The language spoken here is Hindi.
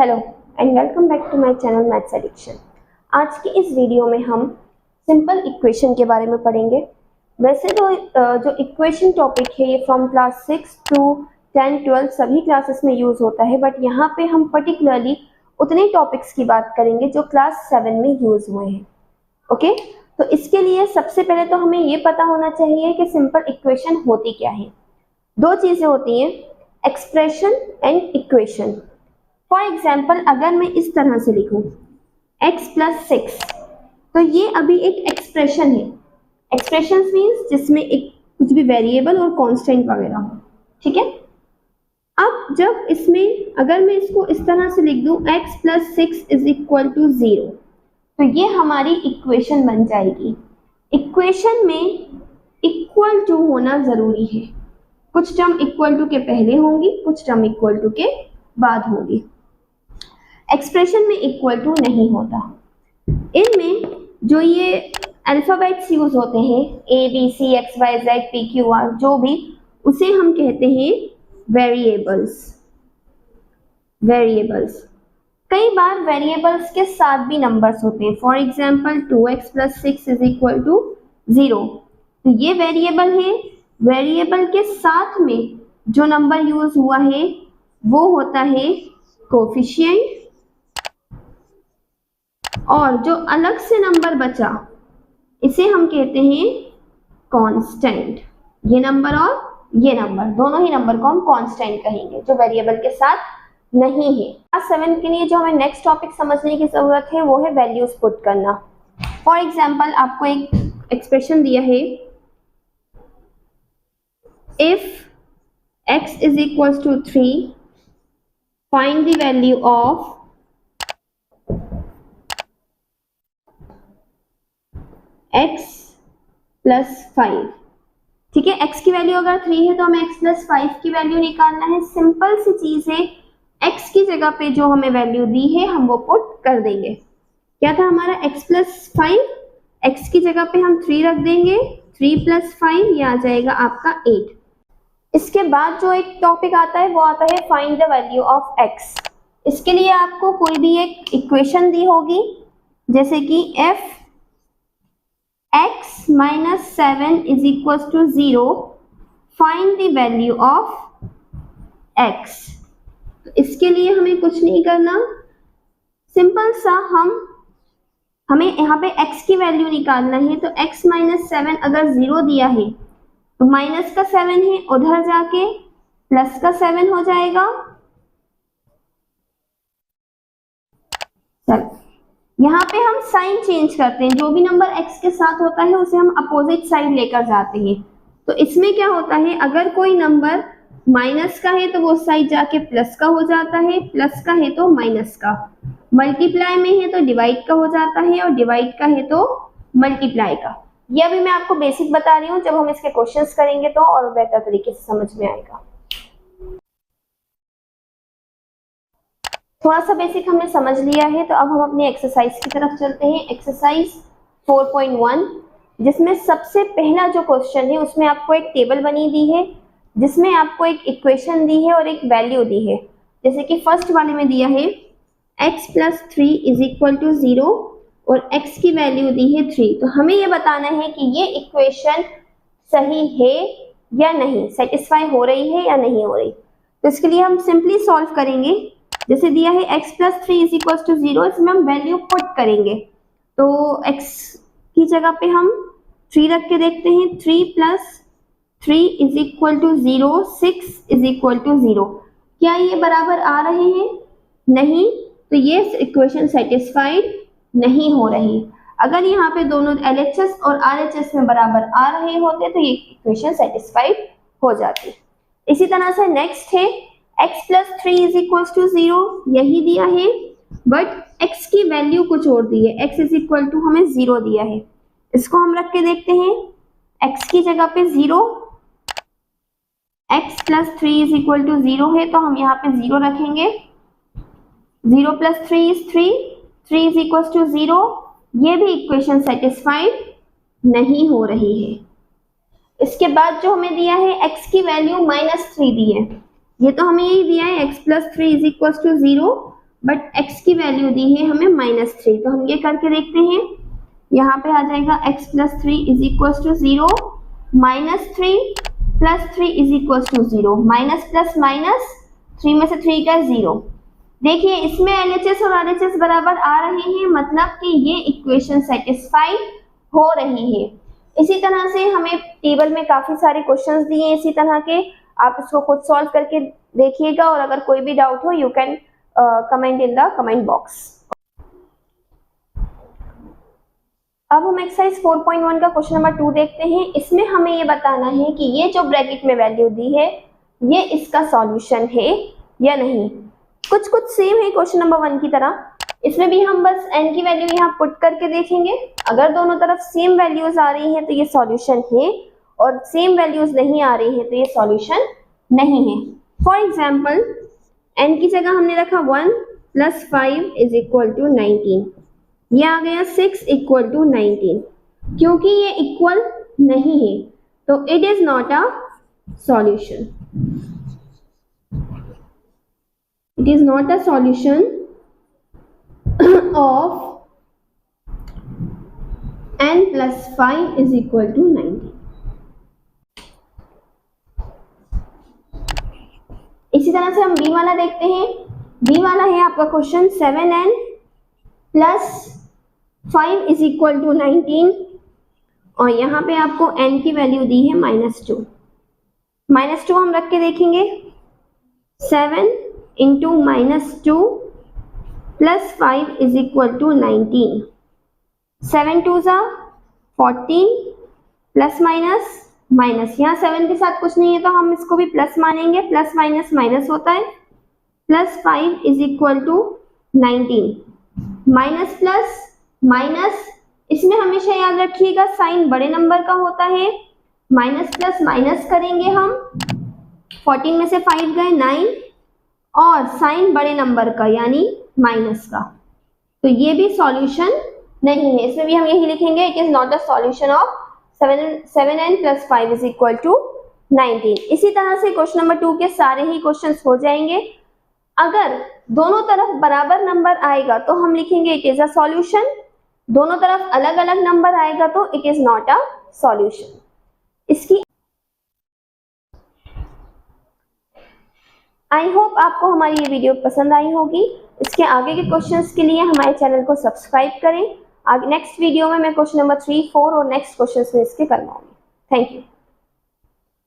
Hello and welcome back to my channel maths addiction. आज की इस वीडियो में हम सिंपल इक्वेशन के बारे में पढ़ेंगे। वैसे तो जो इक्वेशन टॉपिक है ये फ्रॉम क्लास 6 टू 10 12 सभी क्लासेस में यूज होता है, बट यहाँ पे हम पर्टिकुलरली उतने टॉपिक्स की बात करेंगे जो क्लास 7 में यूज हुए हैं। ओके, तो इसके लिए सबसे पहले तो हमें ये पता होना चाहिए कि सिंपल इक्वेशन होती क्या है। दो चीजें होती हैं, expression and equation. For example अगर मैं इस तरह से लिखूं x प्लस 6, तो ये अभी एक एक्सप्रेशन है। एक्सप्रेशन मीन्स जिसमें एक कुछ भी वेरिएबल और कांस्टेंट वगैरह हो, ठीक है। अब जब इसमें अगर मैं इसको इस तरह से लिख दूं x plus 6 is equal to 0, तो ये हमारी इक्वेशन बन जाएगी। इक्वेशन में इक्वल टू होना जरूरी है। कुछ टर्म इक्वल टू के पहले होंगी, कुछ टर्म इक्वल टू के बाद होगी। एक्सप्रेशन में इक्वल टू नहीं होता। इनमें जो ये अल्फाबेट्स यूज होते हैं A B C X Y Z P Q R, जो भी, उसे हम कहते हैं वेरिएबल्स। वेरिएबल्स कई बार वेरिएबल्स के साथ भी नंबर्स होते हैं। For example 2x plus 6 is equal to 0, तो ये वेरिएबल है। वेरिएबल के साथ में जो नंबर यूज हुआ है वो होता है कोफिशिएंट, और जो अलग से नंबर बचा इसे हम कहते हैं कांस्टेंट। ये नंबर और ये नंबर, दोनों ही नंबर को हम कांस्टेंट कहेंगे जो वेरिएबल के साथ नहीं है। क्लास 7 के लिए जो हमें नेक्स्ट टॉपिक समझने की जरूरत है वो है वैल्यूज पुट करना। फॉर एग्जाम्पल आपको एक एक्सप्रेशन दिया है, if x is equal to 3 find the value of x plus 5। ठीक है, x की वैल्यू अगर 3 है तो हमें x प्लस 5 की वैल्यू निकालना है। सिंपल सी चीज है, x की जगह पे जो हमें वैल्यू दी है हम वो पुट कर देंगे। क्या था हमारा x प्लस 5, x की जगह पे हम 3 रख देंगे, 3 प्लस 5 ये आ जाएगा आपका 8। इसके बाद जो एक टॉपिक आता है वो आता है find the value of x। इसके लिए आपको कोई भी एक इक्वेशन दी होगी, जैसे कि f x minus 7 is equals to 0, find the value of x। तो इसके लिए हमें कुछ नहीं करना, सिंपल सा हमें यहाँ पे x की वैल्यू निकालना है। तो x माइनस 7 अगर 0 दिया है तो माइनस का 7 है, उधर जाके प्लस का 7 हो जाएगा। चल यहाँ पे हम साइन चेंज करते हैं, जो भी नंबर x के साथ होता है उसे हम अपोजिट साइड लेकर जाते हैं। तो इसमें क्या होता है, अगर कोई नंबर माइनस का है तो वो साइड जाके प्लस का हो जाता है, प्लस का है तो माइनस का, मल्टीप्लाई में है तो डिवाइड का हो जाता है, और डिवाइड का है तो मल्टीप्लाई का। ये अभी मैं आपको बेसिक बता रही हूँ, जब हम इसके क्वेश्चंस करेंगे तो और बेहतर तरीके से समझ में आएगा। थोड़ा सा बेसिक हमने समझ लिया है, तो अब हम अपनी एक्सरसाइज की तरफ चलते हैं। एक्सरसाइज 4.1, जिसमें सबसे पहला जो क्वेश्चन है उसमें आपको एक टेबल बनी दी है जिसमें आपको एक इक्वेशन दी है और एक वैल्यू दी है। जैसे कि फर्स्ट वाले में दिया है x plus 3 is equal to 0 और x की वैल्यू दी है 3। तो हमें ये बताना है कि ये इक्वेशन सही है या नहीं, सेटिस्फाई हो रही है या नहीं हो रही। तो इसके लिए हम सिंपली सॉल्व करेंगे। जैसे दिया है x plus 3 is equal to 0, इसमें हम वैल्यू पुट करेंगे। तो x की जगह पे हम 3 रख के देखते हैं, 3 plus 3 is equal to 0, 6 is equal to 0। क्या ये बराबर आ रहे हैं? नहीं, तो ये इक्वेशन सेटिस्फाइड नहीं हो रही। अगर यहाँ पे दोनों LHS और RHS में बराबर आ रहे होते तो ये इक्वेशन सेटिस्फाइड हो जाती। इसी तरह से नेक्स्ट है x plus 3 is equal to 0, यही दिया है, बट x की वैल्यू कुछ और दी है, x इज इक्वल टू हमें 0 दिया है। इसको हम रख के देखते हैं, x की जगह पे 0, x plus 3 is equal to 0 है तो हम यहाँ पे 0 रखेंगे। 0 plus 3 is 3, 3 is equal to 0। ये भी इक्वेशन सेटिस्फाइड नहीं हो रही है। इसके बाद जो हमें दिया है x की वैल्यू -3 दी है, ये तो हमें यही दिया है x plus 3 is equal to 0 but x की वैल्यू दी है हमें -3, तो हम ये करके देखते हैं। यहाँ पे आ जाएगा x + 3 = 0, -3 + 3 = 0, माइनस प्लस माइनस 3 में से 3 का 0। देखिए इसमें LHS और RHS बराबर आ रहे हैं, मतलब कि ये इक्वेशन सेटिस्फाई हो रही है। इसी तरह से हमें टेबल में काफी सारे क्वेश्चंस दिए हैं इसी तरह के, आप इसको खुद सॉल्व करके देखिएगा और अगर कोई भी डाउट हो you can comment in the comment box. अब हम एक्सरसाइज 4.1 का क्वेश्चन नंबर 2 देखते हैं। इसमें हमें ये बताना है कि ये जो ब्रैकेट में वैल्यू दी है ये इसका सॉल्यूशन है या नहीं। कुछ सेम है क्वेश्चन नंबर 1 की तरह, इसमें भी हम बस n की वैल्यू यहाँ पुट करके देखेंगे। अगर दोनों तरफ सेम वैल्यूज आ रही हैं तो ये सॉल्यूशन है, और सेम वैल्यूज नहीं आ रही हैं तो ये सॉल्यूशन नहीं है। फॉर एग्जाम्पल n की जगह हमने रखा 1 + 5 = 19, ये आ गया 6 = 19। क्योंकि ये इक्वल नहीं है तो it is not a solution, it is not a solution of n + 5 = 19। इसी तरह से हम बी वाला देखते हैं। बी वाला है आपका क्वेश्चन 7n + 5 = 19, और यहाँ पे आपको n की वैल्यू दी है -2। -2 हम रख के देखेंगे, 7 × -2 + 5 = 19, 7 2 14 प्लस माइनस माइनस, यहाँ 7 के साथ कुछ नहीं है तो हम इसको भी प्लस मानेंगे, प्लस माइनस माइनस होता है, +5 = 19, माइनस प्लस माइनस, इसमें हमेशा याद रखिएगा साइन बड़े नंबर का होता है, माइनस प्लस माइनस करेंगे हम, 14 में से 5 गए 9, और साइन बड़े नंबर का यानी माइनस का, तो ये भी सॉल्यूशन नहीं है। इसमें भी हम यही लिखेंगे, it is not a solution of 7n + 5 = 19। इसी तरह से क्वेश्चन नंबर 2 के सारे ही क्वेश्चंस हो जाएंगे। अगर दोनों तरफ बराबर नंबर आएगा तो हम लिखेंगे इट इज अ सॉल्यूशन, दोनों तरफ अलग अलग नंबर आएगा तो it is not a solution. इसकी आई होप आपको हमारी ये वीडियो पसंद आई होगी। इसके आगे के क्वेश्चंस के लिए हमारे चैनल को सब्सक्राइब करें। आगे नेक्स्ट वीडियो में मैं क्वेश्चन नंबर 3, 4 और नेक्स्ट क्वेश्चंस में इसके करवाऊंगी। Thank you.